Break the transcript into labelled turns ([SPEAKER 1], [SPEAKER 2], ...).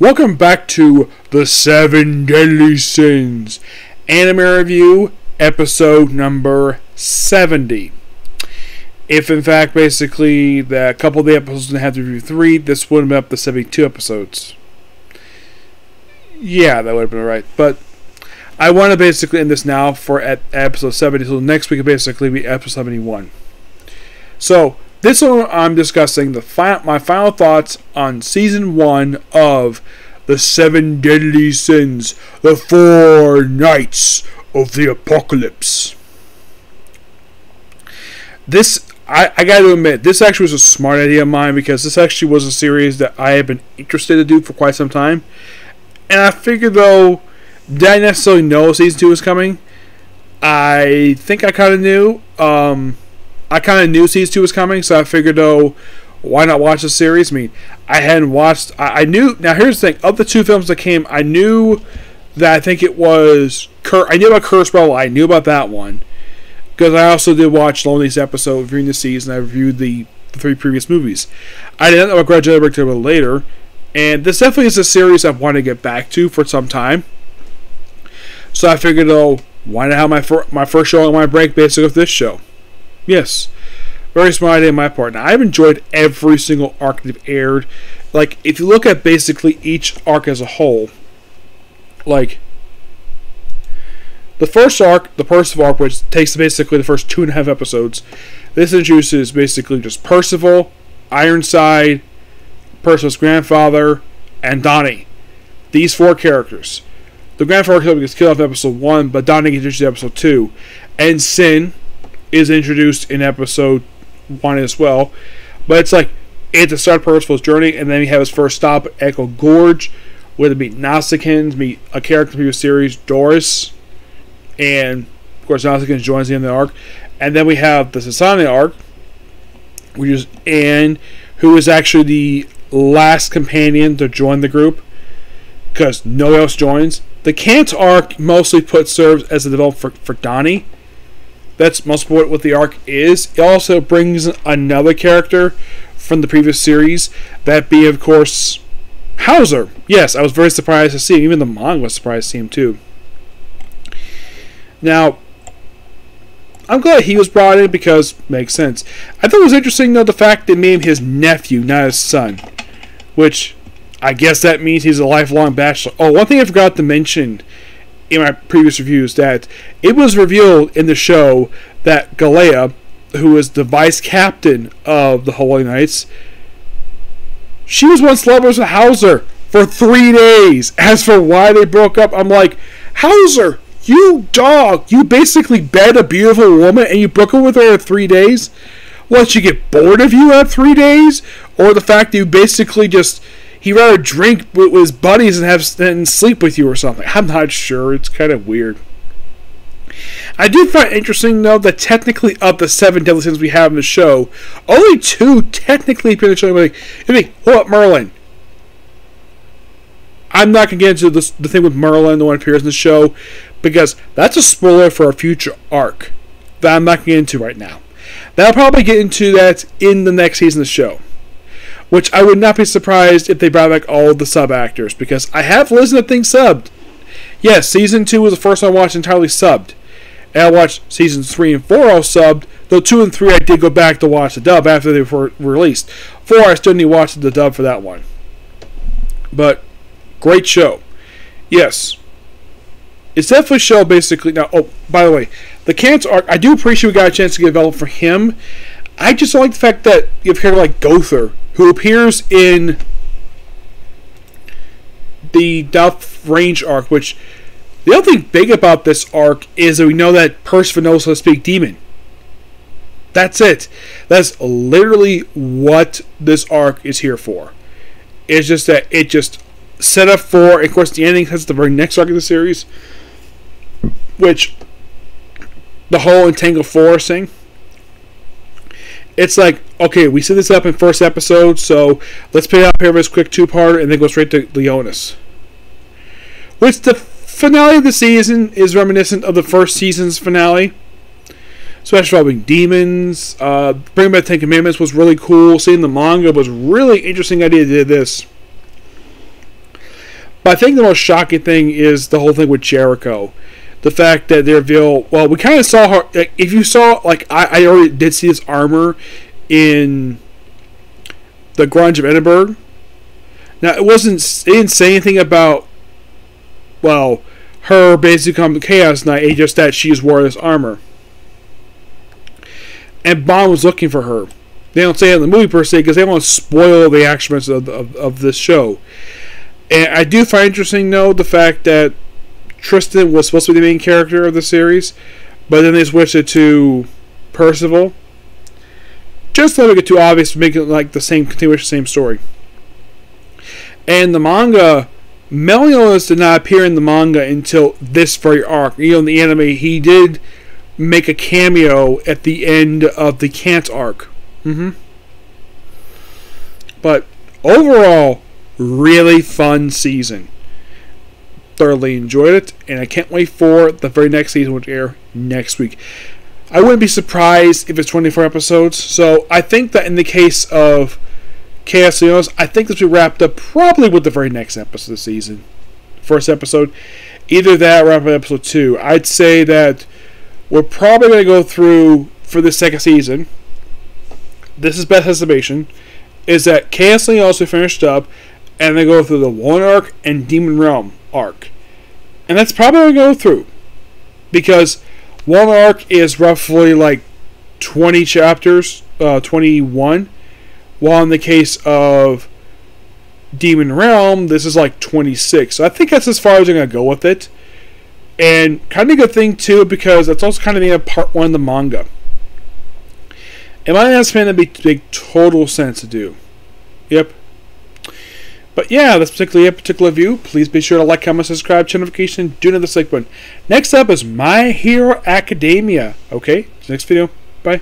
[SPEAKER 1] Welcome back to the Seven Deadly Sins Anime Review, episode number 70. If in fact, basically, the couple of the episodes didn't have to review 3, this would have been up to 72 episodes. Yeah, that would have been right. But I want to basically end this now for at episode 70, so next week will basically be episode 71. So, this one I'm discussing my final thoughts on Season 1 of The Seven Deadly Sins, The Four Nights of the Apocalypse. I gotta admit, this actually was a smart idea of mine because this actually was a series that I have been interested to do for quite some time. And I figured though, didn't necessarily know Season 2 was coming. I think I kind of knew. I kind of knew Season 2 was coming, so I figured, though, why not watch the series? I mean, I hadn't watched... I knew... Now, here's the thing. Of the two films that came, I knew that I think it was... I knew about Curse Rebel. I knew about that one. Because I also did watch Lonely's episode reviewing the season. I reviewed the 3 previous movies. I didn't know about Grudge a little later. And this definitely is a series I want to get back to for some time. So I figured, though, why not have my first show on my break basically with this show? Yes, very smart idea on my part. Now, I've enjoyed every single arc they've aired. Like, if you look at basically each arc as a whole, like, the first arc, the Percival arc, which takes basically the first 2.5 episodes, this introduces basically just Percival, Ironside, Percival's grandfather, and Donnie. These 4 characters. The grandfather gets killed off in episode 1, but Donnie gets introduced in episode 2. And Sin is introduced in episode 1 as well. But it's like, it's the start of Percival's journey, and then we have his first stop at Echo Gorge, where they meet Nausicaans, meet a character from the previous series, Doris, and of course Nausicaans joins the end of the arc. And then we have the Sasani arc, which is Anne, who is actually the last companion to join the group, because no one else joins. The Kant arc mostly serves as a development for Donnie. That's most of what the arc is. It also brings another character from the previous series, that being, of course, Hauser. Yes, I was very surprised to see him. Even the manga was surprised to see him, too. Now, I'm glad he was brought in because it makes sense. I thought it was interesting, though, the fact they made him his nephew, not his son. Which, I guess that means he's a lifelong bachelor. Oh, one thing I forgot to mention in my previous reviews, that it was revealed in the show that Galea, who is the vice captain of the Holy Knights, she was once lovers with Hauser for 3 days. As for why they broke up, I'm like, Hauser, you dog, you basically bed a beautiful woman and you broke up with her in 3 days? What, she get bored of you at 3 days? Or the fact that you basically just... He'd rather drink with his buddies and sleep with you or something. I'm not sure. It's kind of weird. I do find it interesting, though, that technically of the 7 deadly sins we have in the show, only 2 technically appear in the show. What about Merlin? I'm not going to get into the thing with Merlin, the one that appears in the show, because that's a spoiler for a future arc that I'm not going to get into right now. I'll probably get into that in the next season of the show. Which I would not be surprised if they brought back all the sub actors, because I have listened to things subbed. Yes, Season 2 was the first one I watched entirely subbed. And I watched Seasons 3 and 4 all subbed, though 2 and 3 I did go back to watch the dub after they were released. 4 I still need to watch the dub for that one. But, great show. Yes. It's definitely a show basically... Now, oh, by the way, the Kant arc, I do appreciate we got a chance to get developed for him. I just don't like the fact that you have a character like Gother, who appears in the Death Range arc, which the other thing big about this arc is that we know that Percival knows how to speak demon. That's it. That's literally what this arc is here for. It's just that it just set up for, and of course the ending has the very next arc of the series, which the whole Entangled Forest thing. It's like, okay, we set this up in first episode, so let's pick up here this quick 2-parter and then go straight to Leonis. Which the finale of the season is reminiscent of the first season's finale. Especially involving demons. Bringing back the 10 Commandments was really cool. Seeing the manga was really interesting idea they did this. But I think the most shocking thing is the whole thing with Jericho. The fact that they reveal, well, we kind of saw her, like, if you saw, like, I already did see this armor in the Grunge of Edinburgh. Now, it didn't say anything about, well, her basically becoming Chaos Knight, it's just that she wore this armor. And Bond was looking for her. They don't say it in the movie per se, because they don't want to spoil the action of this show. And I do find interesting, though, the fact that Tristan was supposed to be the main character of the series, but then they switched it to Percival. Just to make it too obvious, to make it like the same continuation, same story. And the manga, Meliodas did not appear in the manga until this very arc. You know, in the anime, he did make a cameo at the end of the Kant arc. But overall, really fun season. Thoroughly enjoyed it, and I can't wait for the very next season, which air next week. I wouldn't be surprised if it's 24 episodes. So I think that in the case of Chaos Leonis, I think this will be wrapped up probably with the very next episode of the season. First episode. Either that or wrap up episode 2. I'd say that we're probably going to go through, for the second season, this is best estimation, is that Chaos Leonis will finished up, and they go through the One arc and Demon Realm arc. And that's probably what we go through. Because one arc is roughly like 20 chapters, 21. While in the case of Demon Realm, this is like 26. So I think that's as far as I'm going to go with it. And kind of a good thing too, because that's also kind of the part 1 of the manga. In my estimation, that'd make total sense to do. Yep. But yeah, that's particular view. Please be sure to like, comment, subscribe, turn notification, do another like button. Next up is My Hero Academia. Okay, next video. Bye.